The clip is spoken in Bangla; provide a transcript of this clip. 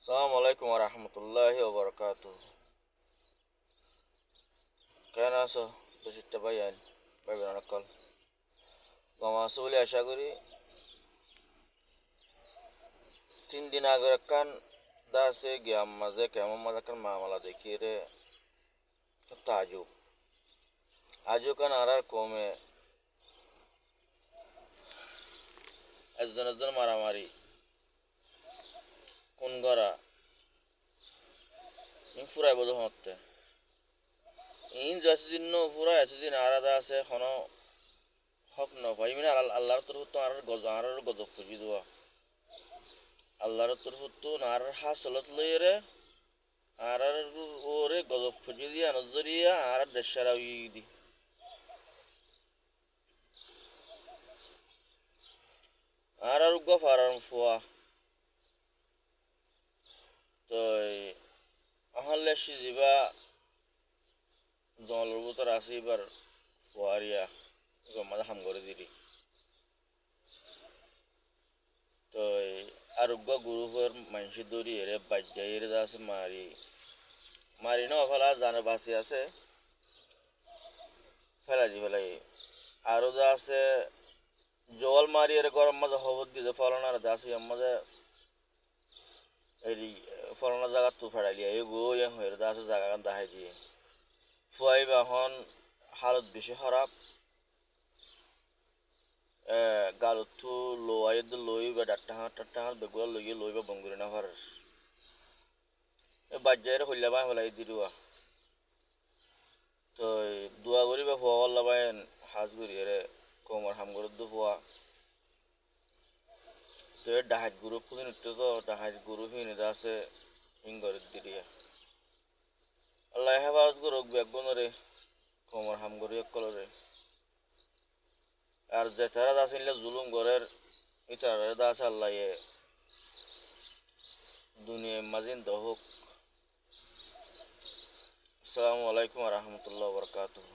السلام عليكم ورحمة الله وبركاته. কেন আছো? বেশিটা ভাই আইন ভাইবেন অনেক কল কম আছো বলে আশা করি। 3 দিন আগে একখান দা আছে গিয়াম মাঝে কেমন মাঝে একখান মামলা দেখি রে তাজু আজও কান আর কমে একজন মারামারি কোন গড়া ফুরাই বোধ হতে ইন যতদিন ন ফুরাই এতদিন আলাদা আছে কোনো হক নপাই মানে আল্লাহর তরফ তো আর গজব খুঁজি দেওয়া আল্লাহর তরফ তো আর হাসলত লইরে আর ওরে গজব খুঁজি দিয়া নজরিয়া আর দেশারা দি আর গফার ফুয়া তো আহলে সিজিবা জঙ্গলের ভিতর আছে এবার ফুয়ারিয়া গমাদা হাম করে দিলি তো আরোগ্য গ্রুপের মানুষ দৌড়ি এরে বাজ্যা এরে আছে মারি মারি ন ফেলা জানে বাঁচি আছে ফেলা দি ফেলাই আরো যা আছে জল মারি এর গরম মাঝে খবর দিতে ফলনার আছে মাঝে এই ফলনা জায়গা তো ফেরাইলি এই গো হয়ে আছে জায়গা দেখাই দিয়ে ফুয়াই বাহন হালত বেশি খারাপ গালুথু লোয়াই লই বা ডাক্তার বেগুয়া লইয়ে লই বা বঙ্গুরি না ভার বাজ্যায়ের হইলা বাই হলাই দিলুয়া তো দুয়া করি বা ফুয়া হল্লা বাই হাজ করি এরে কোমর হাম করে দু ফুয়া তো ডাহাজ গুরু ফুদিন উঠতে তো ডাহাজ গুরু ফিনে আছে ইঙ্গর দিলিয়া আল্লাহ হেফাজত করুক বেগুনরে কোমর হাম করি কলরে আর যে তারা দাসিনলে জুলুম গরের ইতারে দাস আল্লাহ দুনিয়া মাজিন দহুক। আসসালামু আলাইকুম ওয়া রাহমাতুল্লাহি ওয়া বারাকাতুহু।